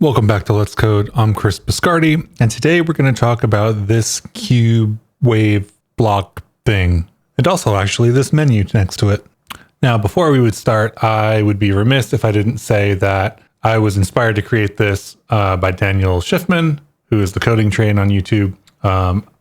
Welcome back to Let's Code. I'm Chris Biscardi, and today we're going to talk about this cube wave block thing, and also actually this menu next to it. Now, before we would start, I would be remiss if I didn't say that I was inspired to create this by Daniel Schiffman, who is the coding train on YouTube.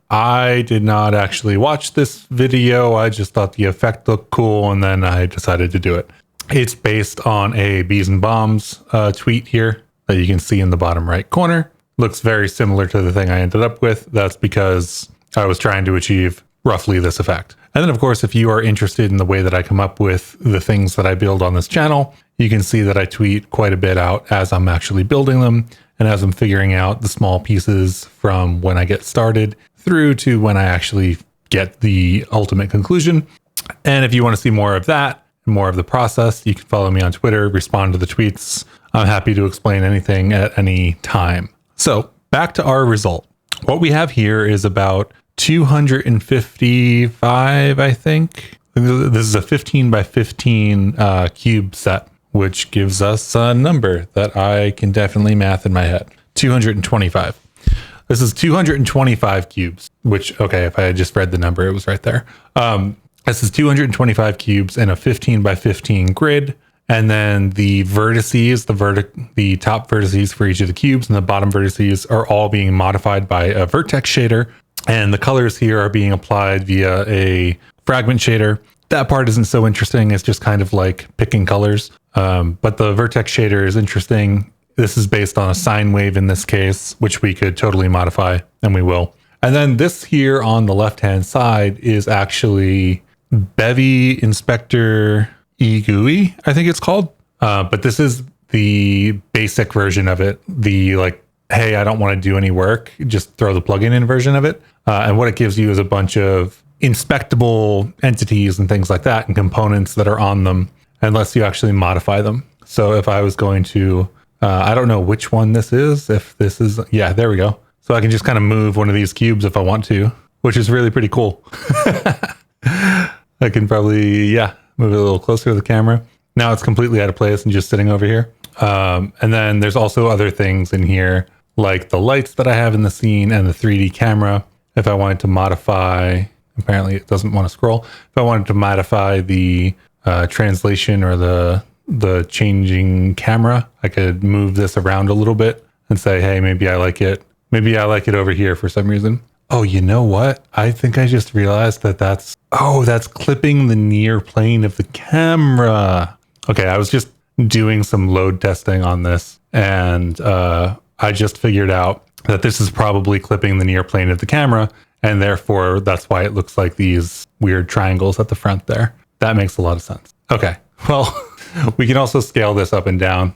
I did not actually watch this video. I just thought the effect looked cool, and then I decided to do it. It's based on a Bees and Bombs tweet here that you can see in the bottom right corner. Looks very similar to the thing I ended up with. That's because I was trying to achieve roughly this effect. And then, of course, if you are interested in the way that I come up with the things that I build on this channel, you can see that I tweet quite a bit out as I'm actually building them and as I'm figuring out the small pieces from when I get started through to when I actually get the ultimate conclusion. And if you want to see more of that, more of the process, you can follow me on Twitter, respond to the tweets. I'm happy to explain anything at any time. So back to our result. What we have here is about 255, I think. This is a 15 by 15 cube set, which gives us a number that I can definitely math in my head. 225. This is 225 cubes, which, okay, if I had just read the number, it was right there. This is 225 cubes in a 15 by 15 grid. And then the vertices, the top vertices for each of the cubes and the bottom vertices are all being modified by a vertex shader. And the colors here are being applied via a fragment shader. That part isn't so interesting. It's just kind of like picking colors. But the vertex shader is interesting. This is based on a sine wave in this case, which we could totally modify, and we will. And then this here on the left-hand side is actually Bevy Inspector eGUI, I think it's called. But this is the basic version of it. The like, hey, I don't want to do any work, just throw the plugin in version of it. And what it gives you is a bunch of inspectable entities and things like that and components that are on them unless you actually modify them. So if I was going to, I don't know which one this is. If this is, yeah, there we go. So I can just kind of move one of these cubes if I want to, which is really pretty cool. I can probably, move it a little closer to the camera. Now it's completely out of place and just sitting over here. And then there's also other things in here, like the lights that I have in the scene and the 3D camera. If I wanted to modify, apparently it doesn't want to scroll. If I wanted to modify the translation or the changing camera, I could move this around a little bit and say, hey, maybe I like it. Maybe I like it over here for some reason. Oh, you know what? I think I just realized that that's clipping the near plane of the camera. Okay, I was just doing some load testing on this, and I just figured out that this is probably clipping the near plane of the camera, and therefore that's why it looks like these weird triangles at the front there. That makes a lot of sense. Okay, well, we can also scale this up and down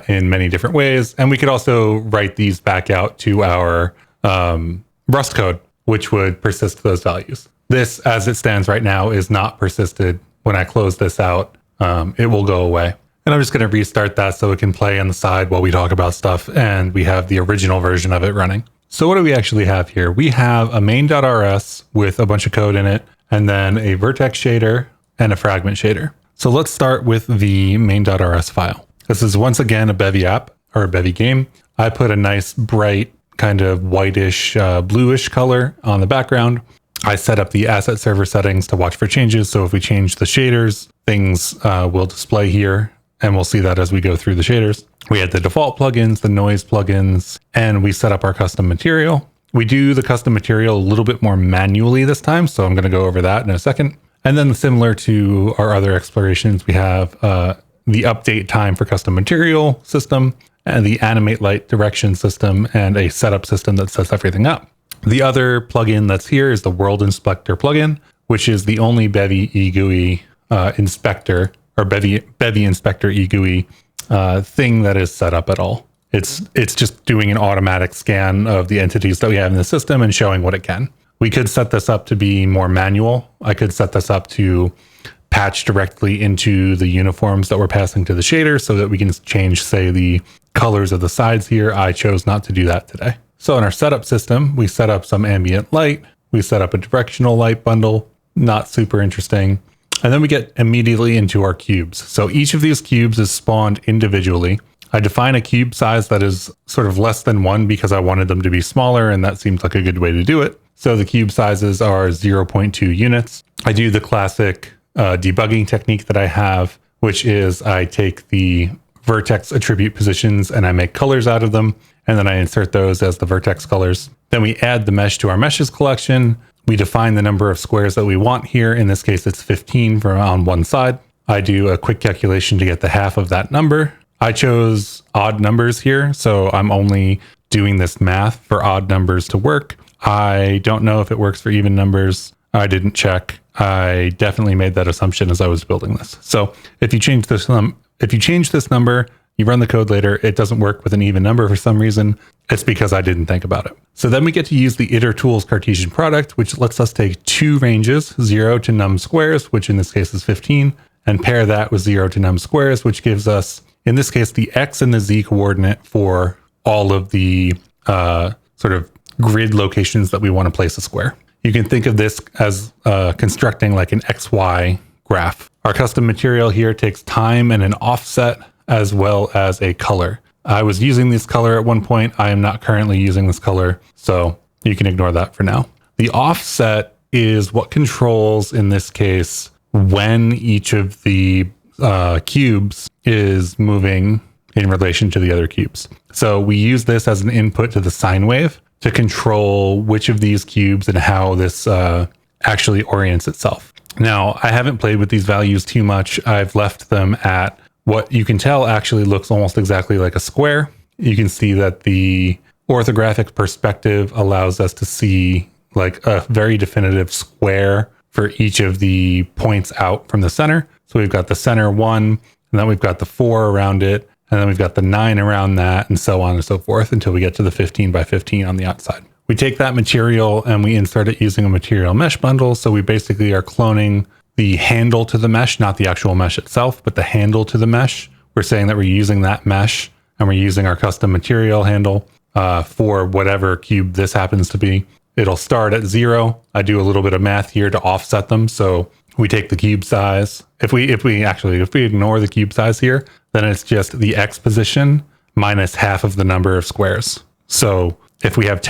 in many different ways, and we could also write these back out to our Rust code, which would persist those values. This, as it stands right now, is not persisted. When I close this out, it will go away. And I'm just going to restart that so it can play on the side while we talk about stuff, and we have the original version of it running. So what do we actually have here? We have a main.rs with a bunch of code in it, and then a vertex shader and a fragment shader. So let's start with the main.rs file. This is once again a Bevy app or a Bevy game. I put a nice bright kind of whitish, bluish color on the background. I set up the asset server settings to watch for changes. So if we change the shaders, things will display here, and we'll see that as we go through the shaders. We had the default plugins, the noise plugins, and we set up our custom material. We do the custom material a little bit more manually this time, so I'm going to go over that in a second. And then similar to our other explorations, we have the update time for custom material system, and the animate light direction system, and a setup system that sets everything up. The other plugin that's here is the World Inspector plugin, which is the only Bevy eGUI inspector, or Bevy Inspector eGUI thing that is set up at all. It's just doing an automatic scan of the entities that we have in the system and showing what it can. We could set this up to be more manual. I could set this up to patch directly into the uniforms that we're passing to the shader so that we can change, say, the colors of the sides here. I chose not to do that today. So in our setup system, we set up some ambient light. We set up a directional light bundle, not super interesting. And then we get immediately into our cubes. So each of these cubes is spawned individually. I define a cube size that is sort of less than 1 because I wanted them to be smaller, and that seems like a good way to do it. So the cube sizes are 0.2 units. I do the classic debugging technique that I have, which is I take the vertex attribute positions and I make colors out of them, and then I insert those as the vertex colors. Then we add the mesh to our meshes collection. We define the number of squares that we want here. In this case, it's 15 on one side. I do a quick calculation to get the half of that number. I chose odd numbers here, so I'm only doing this math for odd numbers to work. I don't know if it works for even numbers. I didn't check. I definitely made that assumption as I was building this. So if you change this number, you run the code later, it doesn't work with an even number for some reason, it's because I didn't think about it. So then we get to use the itertools Cartesian product, which lets us take two ranges, 0 to num squares, which in this case is 15, and pair that with 0 to num squares, which gives us, in this case, the x and the z coordinate for all of the sort of grid locations that we want to place a square. You can think of this as constructing like an XY graph. Our custom material here takes time and an offset as well as a color. I was using this color at one point. I am not currently using this color, so you can ignore that for now. The offset is what controls, in this case, when each of the cubes is moving in relation to the other cubes. So we use this as an input to the sine wave to control which of these cubes and how this actually orients itself. Now, I haven't played with these values too much. I've left them at what you can tell actually looks almost exactly like a square. You can see that the orthographic perspective allows us to see like a very definitive square for each of the points out from the center. So we've got the center 1, and then we've got the 4 around it, and then we've got the 9 around that, and so on and so forth until we get to the 15 by 15 on the outside. We take that material and we insert it using a material mesh bundle. So we basically are cloning the handle to the mesh, not the actual mesh itself, but the handle to the mesh. We're saying that we're using that mesh and we're using our custom material handle for whatever cube this happens to be. It'll start at 0. I do a little bit of math here to offset them. So we take the cube size. If we ignore the cube size here, then it's just the X position minus half of the number of squares. So if we have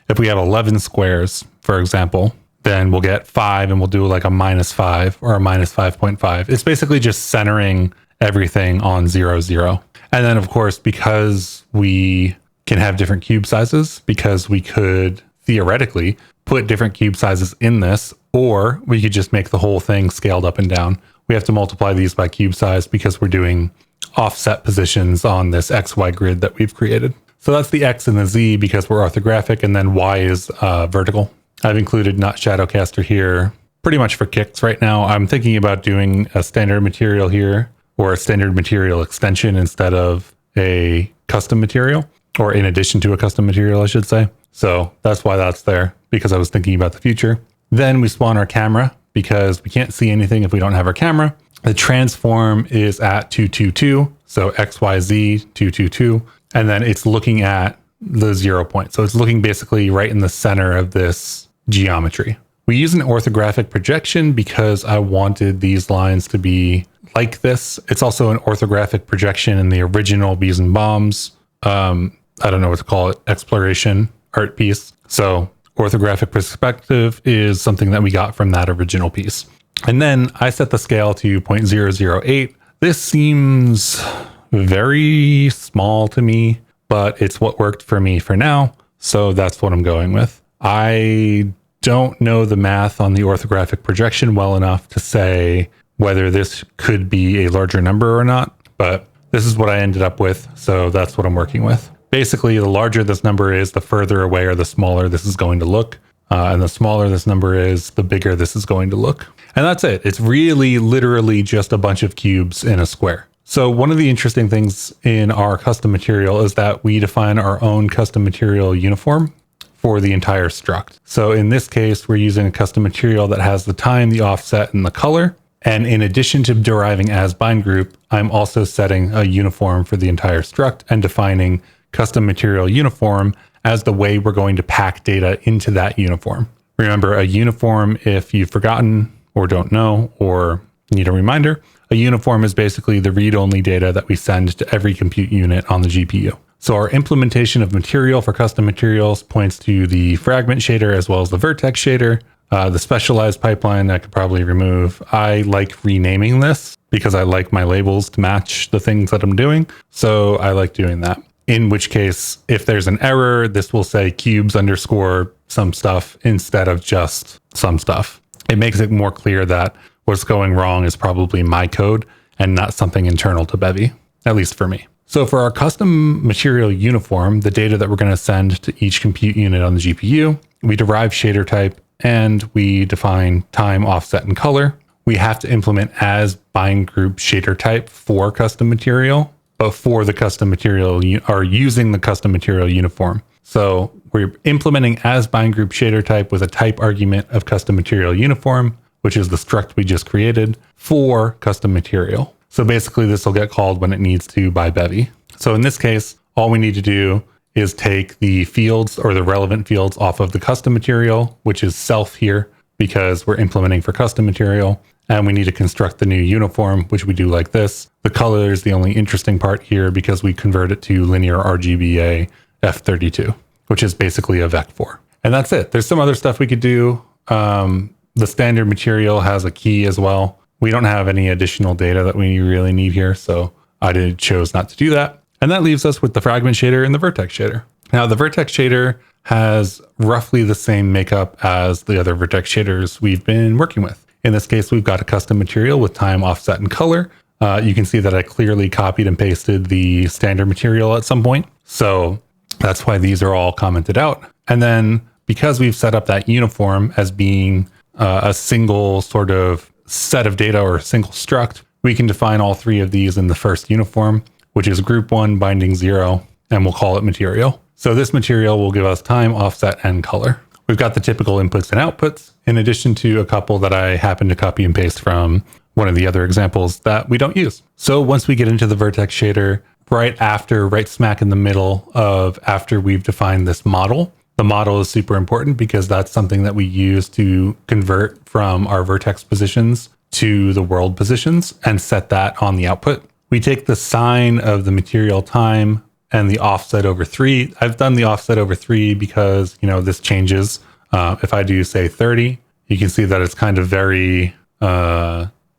if we have 11 squares, for example, then we'll get 5 and we'll do like a -5 or a -5.5. It's basically just centering everything on 0, 0. And then of course, because we can have different cube sizes, because we could theoretically put different cube sizes in this, or we could just make the whole thing scaled up and down. We have to multiply these by cube size because we're doing offset positions on this XY grid that we've created. So that's the X and the Z because we're orthographic, and then Y is vertical. I've included not Shadowcaster here pretty much for kicks right now. I'm thinking about doing a standard material here, or a standard material extension instead of a custom material, or in addition to a custom material, I should say. So that's why that's there, because I was thinking about the future. Then we spawn our camera because we can't see anything if we don't have our camera. The transform is at 222, so XYZ 222, and then it's looking at the 0 point. So it's looking basically right in the center of this geometry. We use an orthographic projection because I wanted these lines to be like this. It's also an orthographic projection in the original Bees and Bombs. I don't know what to call it, exploration art piece. So orthographic perspective is something that we got from that original piece. And then I set the scale to 0.008. This seems very small to me, but it's what worked for me for now. So that's what I'm going with. I don't know the math on the orthographic projection well enough to say whether this could be a larger number or not, but this is what I ended up with. So that's what I'm working with. Basically, the larger this number is, the further away or the smaller this is going to look. And the smaller this number is, the bigger this is going to look. And that's it. It's really literally just a bunch of cubes in a square. So one of the interesting things in our custom material is that we define our own custom material uniform for the entire struct. So in this case, we're using a custom material that has the time, the offset, and the color. And in addition to deriving as bind group, I'm also setting a uniform for the entire struct and defining custom material uniform as the way we're going to pack data into that uniform. Remember, a uniform, if you've forgotten or don't know or need a reminder, A uniform is basically the read-only data that we send to every compute unit on the GPU. So our implementation of material for custom materials points to the fragment shader as well as the vertex shader. The specialized pipeline I could probably remove. I like renaming this because I like my labels to match the things that I'm doing. So I like doing that. In which case, if there's an error, this will say cubes underscore some stuff instead of just some stuff. It makes it more clear that what's going wrong is probably my code and not something internal to Bevy, at least for me. So for our custom material uniform, the data that we're going to send to each compute unit on the GPU, we derive shader type and we define time, offset, and color. We have to implement as bind group shader type for custom material, but for the custom material or using the custom material uniform. So we're implementing as bind group shader type with a type argument of custom material uniform, which is the struct we just created for custom material. So basically this will get called when it needs to by Bevy. So in this case, all we need to do is take the fields or the relevant fields off of the custom material, which is self here because we're implementing for custom material. And we need to construct the new uniform, which we do like this. The color is the only interesting part here because we convert it to linear RGBA F32, which is basically a vec4. And that's it. There's some other stuff we could do. The standard material has a key as well. We don't have any additional data that we really need here, so I chose not to do that. And that leaves us with the fragment shader and the vertex shader. Now, the vertex shader has roughly the same makeup as the other vertex shaders we've been working with. In this case, we've got a custom material with time, offset, and color. You can see that I clearly copied and pasted the standard material at some point. So that's why these are all commented out. And then because we've set up that uniform as being a single sort of set of data or a single struct, we can define all three of these in the first uniform, which is group 1 binding 0, and we'll call it material. So this material will give us time, offset, and color. We've got the typical inputs and outputs, in addition to a couple that I happen to copy and paste from one of the other examples that we don't use. So once we get into the vertex shader, right smack in the middle of after we've defined this model, the model is super important because that's something that we use to convert from our vertex positions to the world positions and set that on the output. We take the sign of the material time and the offset over 3. I've done the offset over 3 because, this changes. If I do say 30, you can see that it's kind of very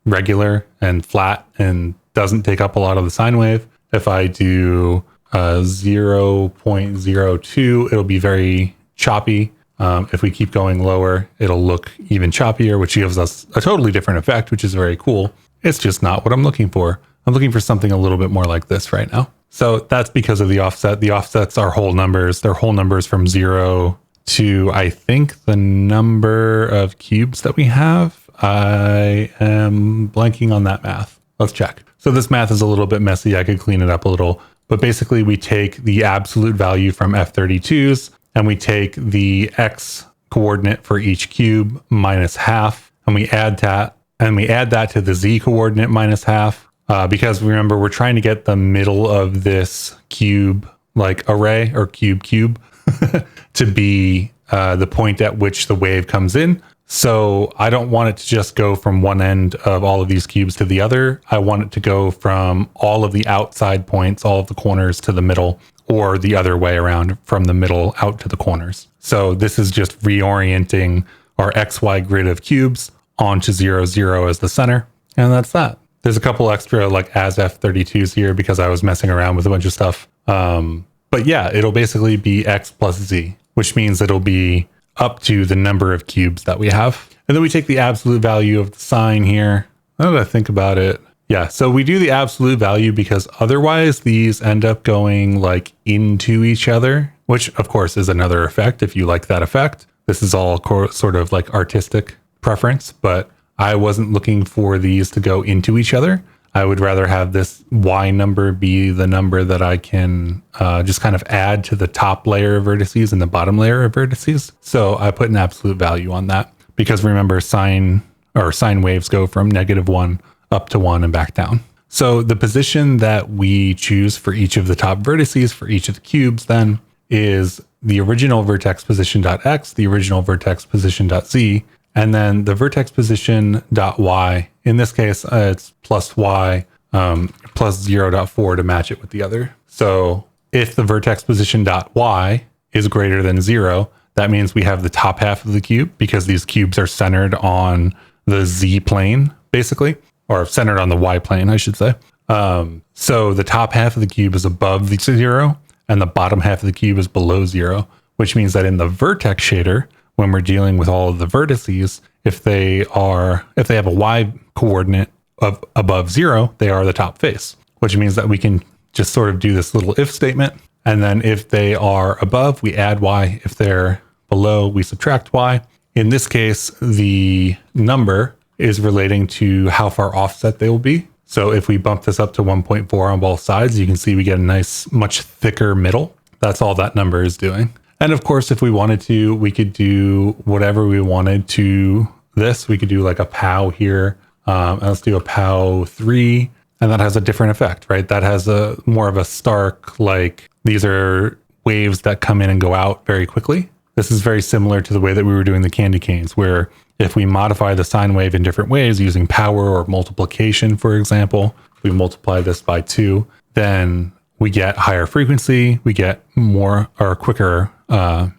regular and flat and doesn't take up a lot of the sine wave. If I do 0.02, it'll be very choppy. If we keep going lower, it'll look even choppier, which gives us a totally different effect, which is very cool. It's just not what I'm looking for. I'm looking for something a little bit more like this right now. So that's because of the offset. The offsets are whole numbers. They're whole numbers from 0 to, I think, the number of cubes that we have. I am blanking on that math. Let's check. So this math is a little bit messy. I could clean it up a little. But basically, we take the absolute value from F32s, and we take the X coordinate for each cube minus half, and we add that to the Z coordinate minus half. Because remember, we're trying to get the middle of this cube like array or cube to be the point at which the wave comes in. So I don't want it to just go from one end of all of these cubes to the other. I want it to go from all of the outside points, all of the corners to the middle, or the other way around from the middle out to the corners. So this is just reorienting our XY grid of cubes onto 0, 0 as the center. And that's that. There's a couple extra like as F32s here because I was messing around with a bunch of stuff. But yeah, it'll basically be X plus Z, which means it'll be up to the number of cubes that we have. And then we take the absolute value of the sign here. Now that I think about it. Yeah, so we do the absolute value because otherwise these end up going like into each other, which of course is another effect if you like that effect. This is all sort of like artistic preference, but I wasn't looking for these to go into each other. I would rather have this Y number be the number that I can just kind of add to the top layer of vertices and the bottom layer of vertices. So I put an absolute value on that because remember sine waves go from -1 up to 1 and back down. So the position that we choose for each of the top vertices for each of the cubes then is the original vertex position.x, the original vertex position.z, And then the vertex position dot y, in this case, it's plus y plus 0.4 to match it with the other. So if the vertex position dot y is greater than 0, that means we have the top half of the cube, because these cubes are centered on the z plane, basically, or centered on the y plane, I should say. So the top half of the cube is above the 0, and the bottom half of the cube is below 0, which means that in the vertex shader, when we're dealing with all of the vertices, if they have a y coordinate of above 0, they are the top face, which means that we can just sort of do this little if statement. And then if they are above, we add y. If they're below, we subtract y. In this case, the number is relating to how far offset they will be. So if we bump this up to 1.4 on both sides, you can see we get a nice, much thicker middle. That's all that number is doing. And of course, if we wanted to, we could do whatever we wanted to this. We could do like a POW here. Let's do a POW 3, and that has a different effect, right? That has a more of a stark, like these are waves that come in and go out very quickly. This is very similar to the way that we were doing the candy canes, where if we modify the sine wave in different ways using power or multiplication, for example, if we multiply this by 2, then we get higher frequency, we get more or quicker, a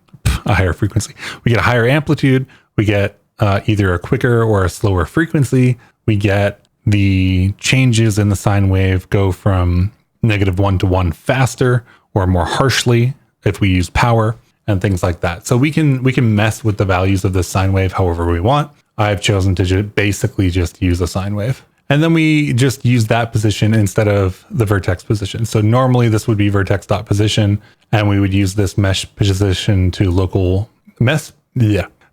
higher frequency, we get a higher amplitude, we get either a quicker or a slower frequency, we get the changes in the sine wave go from -1 to 1 faster or more harshly if we use power, and things like that. So we can mess with the values of the sine wave however we want. I've chosen to basically just use a sine wave. And then we just use that position instead of the vertex position. So normally this would be vertex.position, and we would use this mesh position to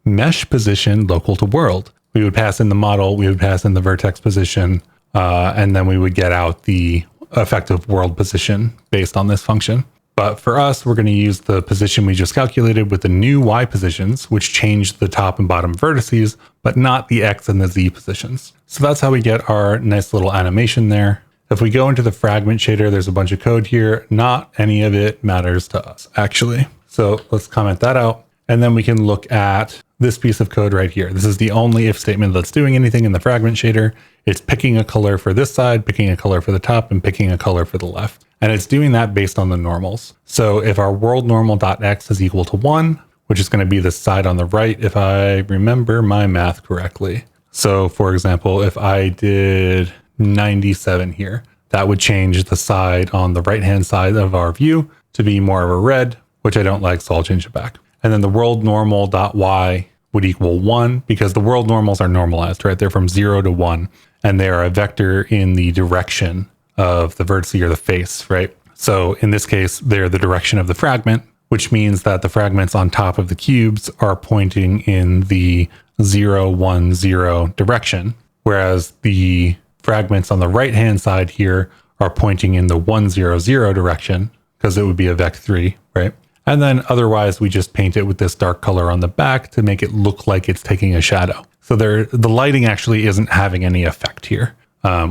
mesh position local to world. We would pass in the model, we would pass in the vertex position, and then we would get out the effective world position based on this function. But for us, we're going to use the position we just calculated with the new y positions, which change the top and bottom vertices, but not the x and the z positions. So that's how we get our nice little animation there. If we go into the fragment shader, there's a bunch of code here. Not any of it matters to us, actually. So let's comment that out. And then we can look at this piece of code right here. This is the only if statement that's doing anything in the fragment shader. It's picking a color for this side, picking a color for the top, and picking a color for the left. And it's doing that based on the normals. So if our world normal.x is equal to 1, which is going to be the side on the right, if I remember my math correctly. So for example, if I did 97 here, that would change the side on the right-hand side of our view to be more of a red, which I don't like, so I'll change it back. And then the world normal.y would equal 1, because the world normals are normalized, right? They're from 0 to 1, and they are a vector in the direction of the vertex or the face, right? So in this case, they're the direction of the fragment, which means that the fragments on top of the cubes are pointing in the 0, 1, 0 direction, whereas the fragments on the right-hand side here are pointing in the 1, 0, 0 direction, because it would be a vec3, right? And then otherwise, we just paint it with this dark color on the back to make it look like it's taking a shadow. So the lighting actually isn't having any effect here.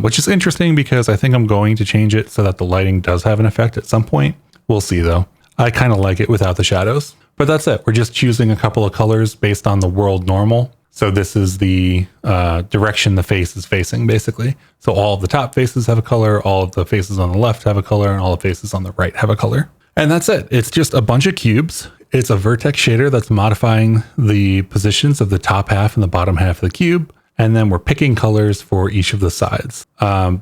Which is interesting, because I think I'm going to change it so that the lighting does have an effect at some point. We'll see though. I kind of like it without the shadows, but that's it. We're just choosing a couple of colors based on the world normal. So this is the direction the face is facing, basically. So all of the top faces have a color, all of the faces on the left have a color, and all the faces on the right have a color. And that's it. It's just a bunch of cubes. It's a vertex shader that's modifying the positions of the top half and the bottom half of the cube. And then we're picking colors for each of the sides.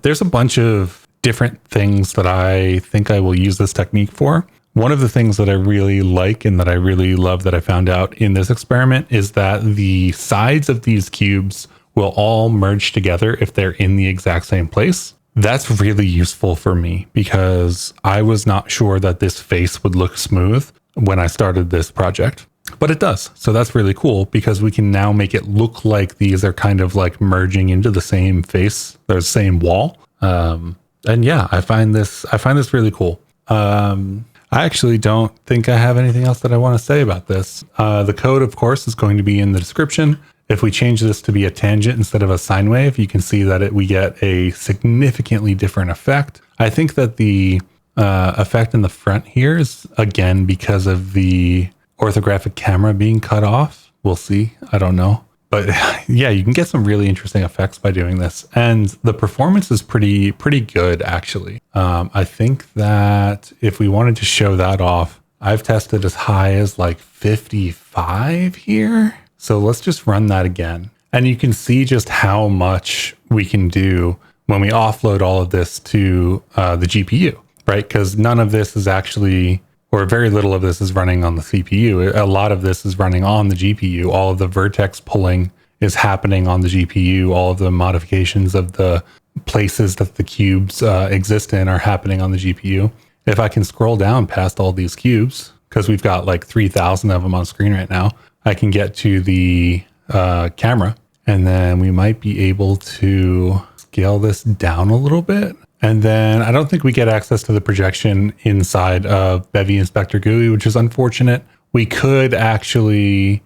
There's a bunch of different things that I think I will use this technique for. One of the things that I really like and that I really love that I found out in this experiment is that the sides of these cubes will all merge together if they're in the exact same place. That's really useful for me, because I was not sure that this face would look smooth when I started this project. But it does. So that's really cool, because we can now make it look like these are kind of like merging into the same face, the same wall. And yeah, I find this really cool. I actually don't think I have anything else that I want to say about this. The code, of course, is going to be in the description. If we change this to be a tangent instead of a sine wave, you can see that we get a significantly different effect. I think that the effect in the front here is, again, because of the orthographic camera being cut off. We'll see. I don't know. But yeah, you can get some really interesting effects by doing this. And the performance is pretty good, actually. I think that if we wanted to show that off, I've tested as high as like 55 here. So let's just run that again. And you can see just how much we can do when we offload all of this to the GPU, right? Because none of this is actually, or very little of this is running on the CPU. A lot of this is running on the GPU. All of the vertex pulling is happening on the GPU. All of the modifications of the places that the cubes exist in are happening on the GPU. If I can scroll down past all these cubes, because we've got like 3,000 of them on screen right now, I can get to the camera, and then we might be able to scale this down a little bit. And then I don't think we get access to the projection inside of Bevy Inspector GUI, which is unfortunate. We could actually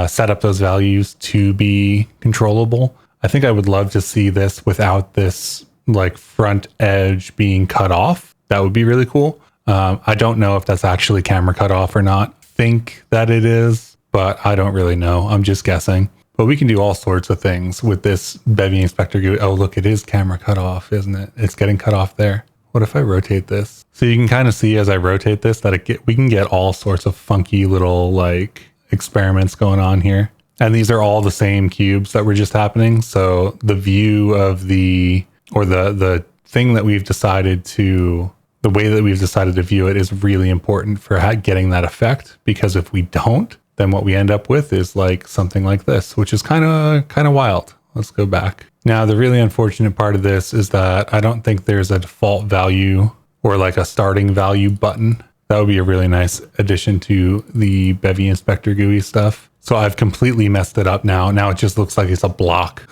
set up those values to be controllable. I think I would love to see this without this like front edge being cut off. That would be really cool. I don't know if that's actually camera cut off or not. Think that it is, but I don't really know. I'm just guessing. But we can do all sorts of things with this Bevy Inspector GUI. Oh, look, it is camera cut off, isn't it? It's getting cut off there. What if I rotate this? So you can kind of see as I rotate this that we can get all sorts of funky little like experiments going on here. And these are all the same cubes that were just happening. So the view of the thing that we've decided to, the way that we've decided to view it is really important for getting that effect. Because if we don't, then what we end up with is like something like this, which is kind of wild. Let's go back. Now, the really unfortunate part of this is that I don't think there's a default value or like a starting value button. That would be a really nice addition to the Bevy Inspector GUI stuff. So I've completely messed it up now. Now it just looks like it's a block.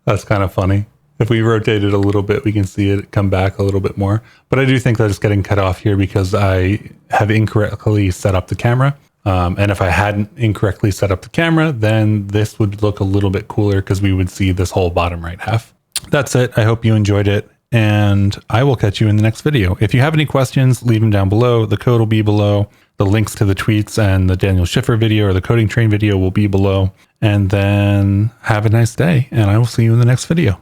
That's kind of funny. If we rotate it a little bit, we can see it come back a little bit more. But I do think that it's getting cut off here because I have incorrectly set up the camera. And if I hadn't incorrectly set up the camera, then this would look a little bit cooler because we would see this whole bottom right half. That's it. I hope you enjoyed it. And I will catch you in the next video. If you have any questions, leave them down below. The code will be below. The links to the tweets and the Daniel Schiffer video or the coding train video will be below. And then have a nice day. And I will see you in the next video.